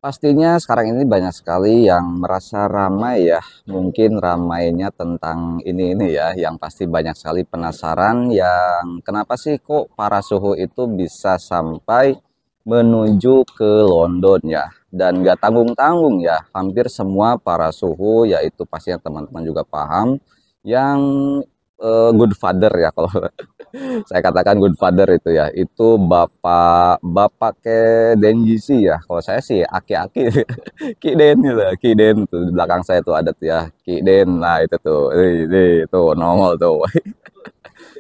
Pastinya sekarang ini banyak sekali yang merasa ramai ya, mungkin ramainya tentang ini ya, yang pasti banyak sekali penasaran yang kenapa sih kok para suhu itu bisa sampai menuju ke London ya, dan nggak tanggung-tanggung ya, hampir semua para suhu yaitu pastinya teman-teman juga paham, yang good father ya kalau saya katakan good father itu ya, itu bapak bapak ke Denjisi ya, kalau saya sih aki-aki Ki Den gitu, Ki Den tuh di belakang saya tuh ada tuh ya, Ki Den. Nah itu tuh, tuh nongol tuh.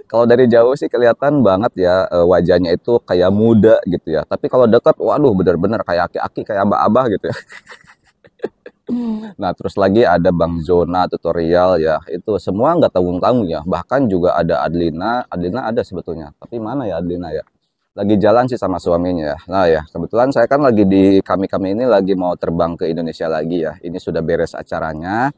Kalau dari jauh sih kelihatan banget ya, wajahnya itu kayak muda gitu ya, tapi kalau dekat waduh bener-bener kayak aki-aki, kayak abah-abah gitu ya. Nah terus lagi ada Bang Zona tutorial ya, itu semua nggak tanggung-tanggung ya, bahkan juga ada Adlina. Adlina ada sebetulnya, tapi mana ya Adlina ya, lagi jalan sih sama suaminya ya. Nah ya kebetulan saya kan lagi di kami ini lagi mau terbang ke Indonesia lagi ya, ini sudah beres acaranya.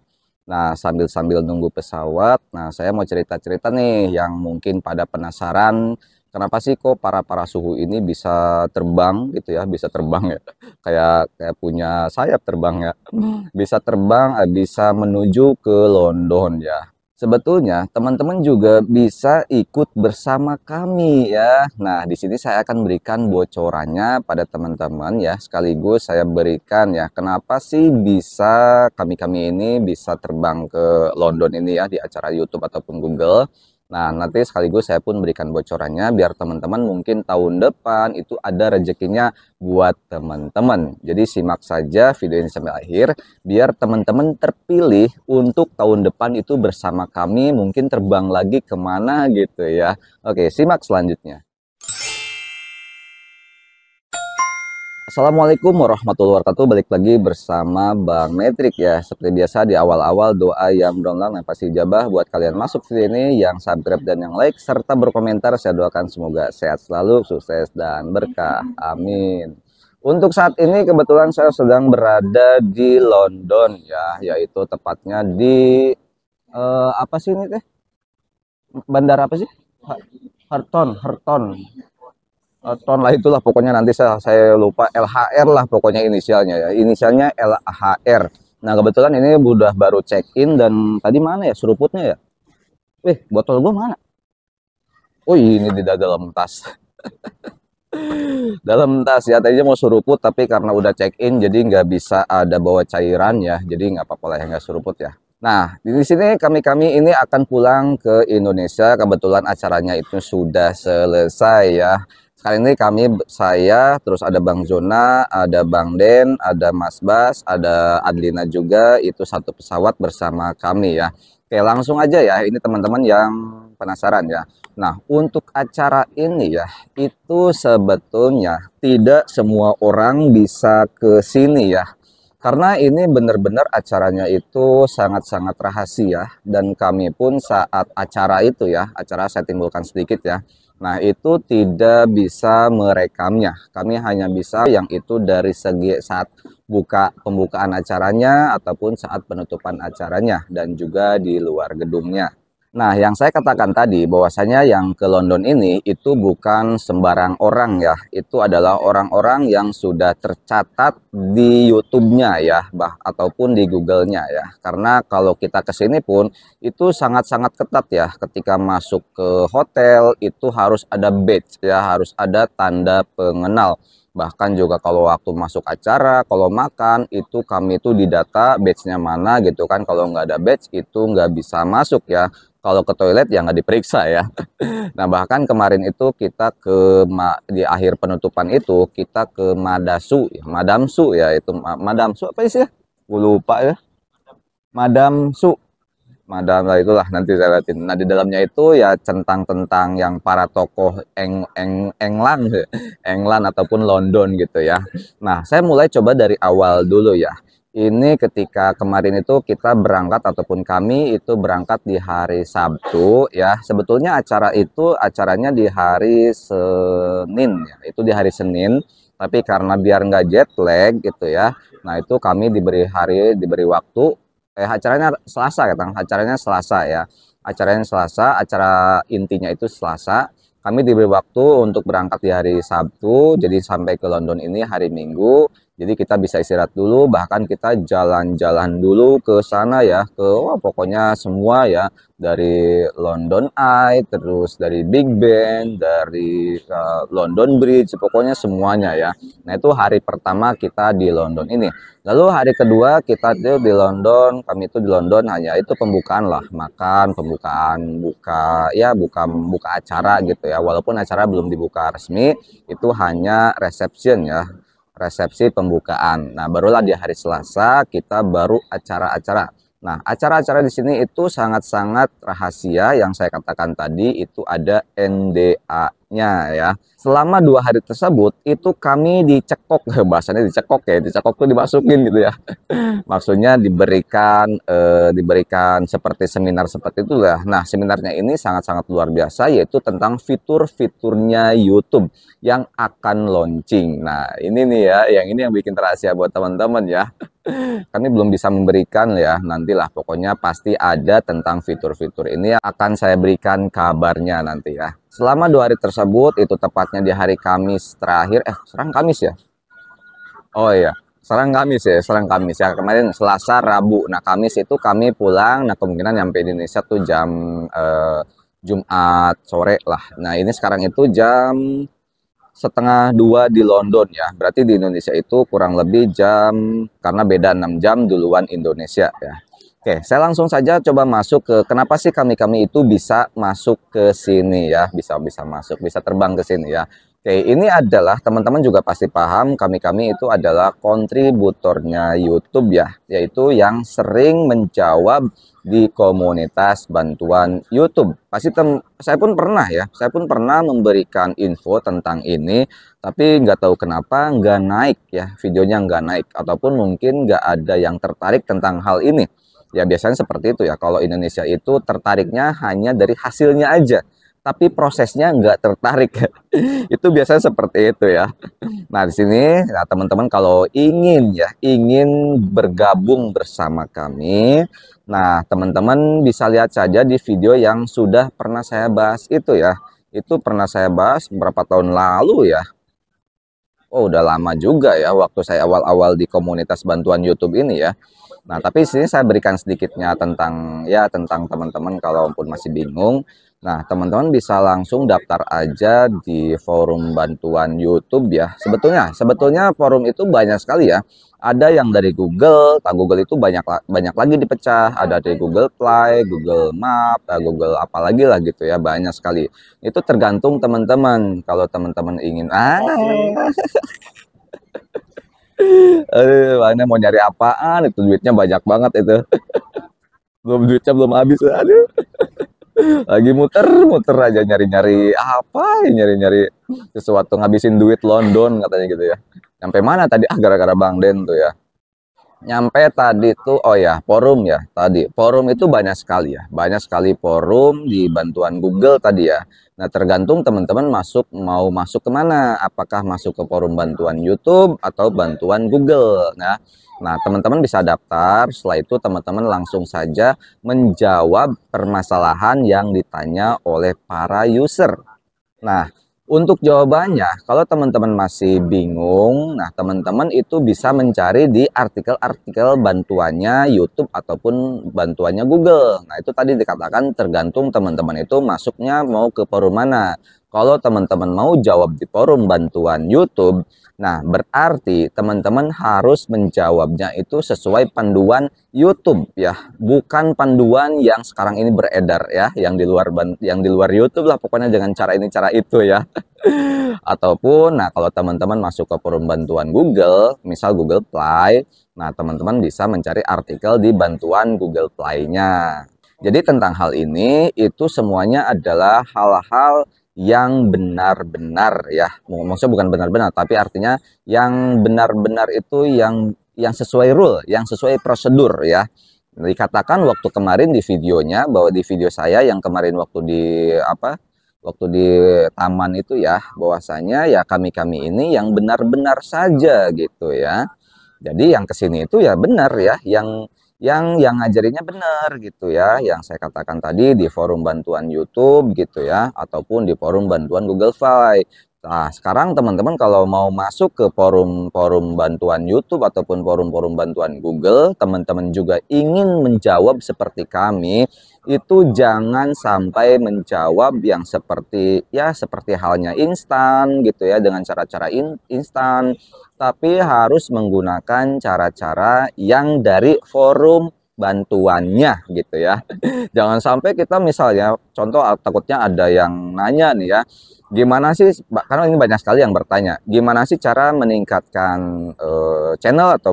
Nah sambil nunggu pesawat, nah saya mau cerita-cerita nih yang mungkin pada penasaran, kenapa sih kok para suhu ini bisa terbang gitu ya, bisa terbang ya, kayak kayak punya sayap terbang ya, bisa terbang, bisa menuju ke London ya. Sebetulnya teman-teman juga bisa ikut bersama kami ya. Nah, di sini saya akan berikan bocorannya pada teman-teman ya. Sekaligus saya berikan ya, kenapa sih bisa kami-kami ini bisa terbang ke London ini ya di acara YouTube ataupun Google. Nah, nanti sekaligus saya pun berikan bocorannya biar teman-teman mungkin tahun depan itu ada rezekinya buat teman-teman. Jadi simak saja video ini sampai akhir biar teman-teman terpilih untuk tahun depan itu bersama kami mungkin terbang lagi kemana gitu ya. Oke, simak selanjutnya. Assalamualaikum warahmatullahi wabarakatuh. Balik lagi bersama Bang Metrik ya. Seperti biasa di awal-awal doa yang berulang yang pasti ijabah buat kalian masuk video ini, yang subscribe dan yang like serta berkomentar. Saya doakan semoga sehat selalu, sukses dan berkah. Amin. Untuk saat ini kebetulan saya sedang berada di London ya, yaitu tepatnya di apa sih ini teh? Bandara apa sih? Herton ton lah itulah pokoknya, nanti saya lupa, LHR lah pokoknya inisialnya ya, inisialnya LHR. Nah kebetulan ini udah baru check in, dan tadi mana ya seruputnya ya, botol gua mana, oh ini di dalam tas. Dalam tas ya, tadinya mau seruput tapi karena udah check in jadi nggak bisa ada bawa cairan ya, jadi nggak apa-apa lah ya, nggak seruput ya. Nah di sini kami ini akan pulang ke Indonesia, kebetulan acaranya itu sudah selesai ya. Kali ini saya terus ada Bang Zona, ada Bang Den, ada Mas Bas, ada Adlina juga, itu satu pesawat bersama kami ya. Oke langsung aja ya, ini teman-teman yang penasaran ya. Nah untuk acara ini ya, itu sebetulnya tidak semua orang bisa ke sini ya, karena ini benar-benar acaranya itu sangat-sangat rahasia, dan kami pun saat acara itu ya, acara saya timbulkan sedikit ya, nah itu tidak bisa merekamnya. Kami hanya bisa yang itu dari segi saat pembukaan acaranya ataupun saat penutupan acaranya, dan juga di luar gedungnya. Nah, yang saya katakan tadi bahwasanya yang ke London ini itu bukan sembarang orang ya. Itu adalah orang-orang yang sudah tercatat di YouTube-nya ya, ataupun di Google-nya ya. Karena kalau kita ke sini pun itu sangat-sangat ketat ya. Ketika masuk ke hotel itu harus ada badge ya, harus ada tanda pengenal. Bahkan juga kalau waktu masuk acara, kalau makan itu kami itu didata badge-nya mana gitu kan. Kalau nggak ada badge itu nggak bisa masuk ya. Kalau ke toilet ya nggak diperiksa ya. Nah bahkan kemarin itu kita di akhir penutupan itu kita ke Madasu ya, Madamsu ya, itu Madamsu apa sih ya? Gue lupa ya. Madamsu, Madam lah itulah, nanti saya lihatin. Nah di dalamnya itu ya tentang yang para tokoh England, England ataupun London gitu ya. Nah saya mulai coba dari awal dulu ya. Ini ketika kemarin itu kita berangkat ataupun kami itu berangkat di hari Sabtu ya. Sebetulnya acaranya di hari Senin ya. Itu di hari Senin. Tapi karena biar nggak jet lag gitu ya. Nah itu kami diberi waktu. Acaranya Selasa ya, Tang. Acaranya Selasa ya. Acaranya Selasa, acara intinya itu Selasa. Kami diberi waktu untuk berangkat di hari Sabtu, jadi sampai ke London ini hari Minggu. Jadi kita bisa istirahat dulu, bahkan kita jalan-jalan dulu ke sana ya, ke pokoknya semua ya, dari London Eye, terus dari Big Ben, dari London Bridge, pokoknya semuanya ya. Nah itu hari pertama kita di London ini. Lalu hari kedua kita tuh di London, kami itu di London hanya itu pembukaan lah, makan, pembukaan, buka acara gitu ya. Walaupun acara belum dibuka resmi, itu hanya reception ya, resepsi pembukaan. Nah, barulah di hari Selasa kita baru acara-acara. Nah, acara-acara di sini itu sangat-sangat rahasia yang saya katakan tadi itu ada NDA-nya ya. Selama 2 hari tersebut itu kami dicekok, bahasanya dicekok ya, dicekok tuh dimasukin gitu ya. Maksudnya diberikan seperti seminar seperti itu lah. Nah, seminarnya ini sangat-sangat luar biasa yaitu tentang fitur-fiturnya YouTube yang akan launching. Nah, ini nih ya, yang bikin rahasia buat teman-teman ya. Kami belum bisa memberikan ya, nantilah pokoknya pasti ada tentang fitur-fitur ini yang akan saya berikan kabarnya nanti ya. Selama 2 hari tersebut, itu tepatnya di hari Kamis terakhir, serang Kamis ya? Oh iya, serang Kamis ya, kemarin Selasa, Rabu. Nah Kamis itu kami pulang, nah kemungkinan nyampe di Indonesia tuh jam Jumat sore lah. Nah ini sekarang itu jam setengah 2 di London ya. Berarti di Indonesia itu kurang lebih jam, karena beda 6 jam duluan Indonesia ya. Oke, saya langsung saja coba masuk ke kenapa sih kami itu bisa masuk ke sini ya, bisa masuk, bisa terbang ke sini ya. Oke, ini adalah teman-teman juga pasti paham kami itu adalah kontributornya YouTube ya, yaitu yang sering menjawab di komunitas bantuan YouTube. Pasti saya pun pernah memberikan info tentang ini, tapi nggak tahu kenapa nggak naik ya, videonya nggak naik, ataupun mungkin nggak ada yang tertarik tentang hal ini. Ya biasanya seperti itu ya, kalau Indonesia itu tertariknya hanya dari hasilnya aja, tapi prosesnya nggak tertarik. Itu biasanya seperti itu ya. Nah di sini nah, teman-teman kalau ingin bergabung bersama kami, nah teman-teman bisa lihat saja di video yang sudah pernah saya bahas itu ya. Itu pernah saya bahas beberapa tahun lalu ya. Oh udah lama juga ya waktu saya awal-awal di komunitas bantuan YouTube ini ya. Nah, tapi sini saya berikan sedikitnya tentang teman-teman kalaupun masih bingung. Nah, teman-teman bisa langsung daftar aja di forum bantuan YouTube ya. Sebetulnya forum itu banyak sekali ya. Ada yang dari Google, Google itu banyak lagi dipecah. Ada dari Google Play, Google Map, Google apalagi lah gitu ya, banyak sekali. Itu tergantung teman-teman. Kalau teman-teman ingin mana mau nyari apaan itu, duitnya banyak banget itu. Duitnya belum habis, aduh. Lagi muter-muter aja nyari-nyari apa, nyari-nyari sesuatu, ngabisin duit London katanya gitu ya. Sampai mana tadi? Gara-gara Bang Den tuh ya. Nyampe tadi tuh, oh ya, forum ya tadi. Forum itu banyak sekali ya. Banyak sekali forum di bantuan Google tadi ya. Nah, tergantung teman-teman mau masuk kemana. Apakah masuk ke forum bantuan YouTube atau bantuan Google. Nah, teman-teman bisa daftar. Setelah itu teman-teman langsung saja menjawab permasalahan yang ditanya oleh para user. Nah, untuk jawabannya, kalau teman-teman masih bingung, nah teman-teman itu bisa mencari di artikel-artikel bantuannya YouTube ataupun bantuannya Google. Nah, itu tadi dikatakan tergantung teman-teman itu masuknya mau ke forum mana. Kalau teman-teman mau jawab di forum bantuan YouTube, nah berarti teman-teman harus menjawabnya itu sesuai panduan YouTube ya, bukan panduan yang sekarang ini beredar ya, yang di luar YouTube lah pokoknya, dengan cara ini cara itu ya. Ataupun nah kalau teman-teman masuk ke forum bantuan Google, misal Google Play, nah teman-teman bisa mencari artikel di bantuan Google Play-nya. Jadi tentang hal ini itu semuanya adalah hal-hal yang benar-benar ya, maksudnya bukan benar-benar tapi artinya yang benar-benar itu yang sesuai rule, yang sesuai prosedur ya. Dikatakan waktu kemarin di videonya, bahwa di video saya yang kemarin waktu di taman itu ya, bahwasanya ya kami ini yang benar-benar saja gitu ya. Jadi yang kesini itu ya benar ya, yang ngajarinnya benar gitu ya, yang saya katakan tadi di forum bantuan YouTube gitu ya, ataupun di forum bantuan Google Play. Nah, sekarang teman-teman kalau mau masuk ke forum-forum bantuan YouTube ataupun forum-forum bantuan Google, teman-teman juga ingin menjawab seperti kami, itu jangan sampai menjawab yang seperti ya seperti halnya instan gitu ya dengan cara-cara instan, tapi harus menggunakan cara-cara yang dari forum bantuannya gitu ya. Jangan sampai kita misalnya contoh takutnya ada yang nanya nih ya, gimana sih, karena ini banyak sekali yang bertanya, gimana sih cara meningkatkan channel atau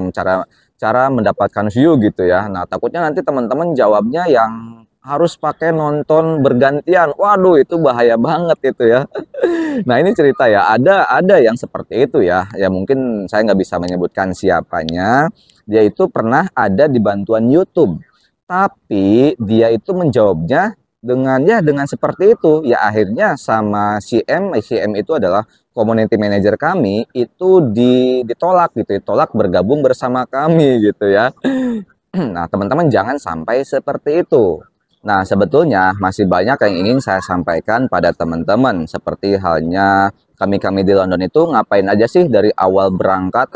cara mendapatkan view gitu ya. Nah, takutnya nanti teman-teman jawabnya yang harus pakai nonton bergantian. Waduh, itu bahaya banget itu ya. Nah, ini cerita ya, ada yang seperti itu ya. Ya mungkin saya nggak bisa menyebutkan siapanya. Dia itu pernah ada di bantuan YouTube. Tapi dia itu menjawabnya dengan seperti itu. Ya akhirnya sama CM itu adalah community manager kami itu ditolak gitu, ditolak bergabung bersama kami gitu ya. Nah, teman-teman jangan sampai seperti itu. Nah, sebetulnya masih banyak yang ingin saya sampaikan pada teman-teman. Seperti halnya kami-kami di London itu ngapain aja sih dari awal berangkat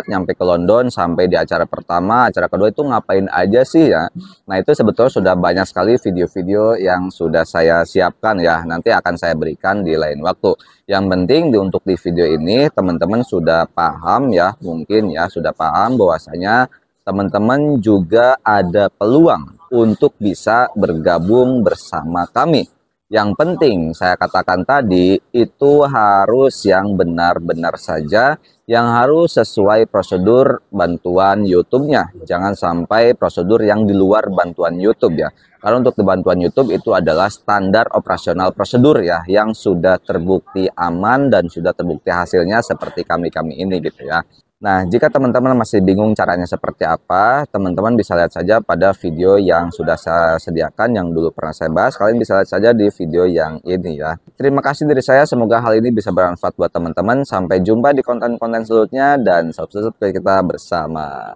nyampe ke London sampai di acara pertama, acara kedua itu ngapain aja sih ya. Nah, itu sebetulnya sudah banyak sekali video-video yang sudah saya siapkan ya. Nanti akan saya berikan di lain waktu. Yang penting untuk di video ini teman-teman sudah paham ya, mungkin ya sudah paham bahwasanya teman-teman juga ada peluang untuk bisa bergabung bersama kami. Yang penting saya katakan tadi itu harus yang benar-benar saja, yang harus sesuai prosedur bantuan YouTube-nya. Jangan sampai prosedur yang di luar bantuan YouTube ya. Karena untuk di bantuan YouTube itu adalah standar operasional prosedur ya, yang sudah terbukti aman dan sudah terbukti hasilnya seperti kami-kami ini gitu ya. Nah, jika teman-teman masih bingung caranya seperti apa, teman-teman bisa lihat saja pada video yang sudah saya sediakan, yang dulu pernah saya bahas. Kalian bisa lihat saja di video yang ini ya. Terima kasih dari saya, semoga hal ini bisa bermanfaat buat teman-teman. Sampai jumpa di konten-konten selanjutnya dan subscribe kita bersama.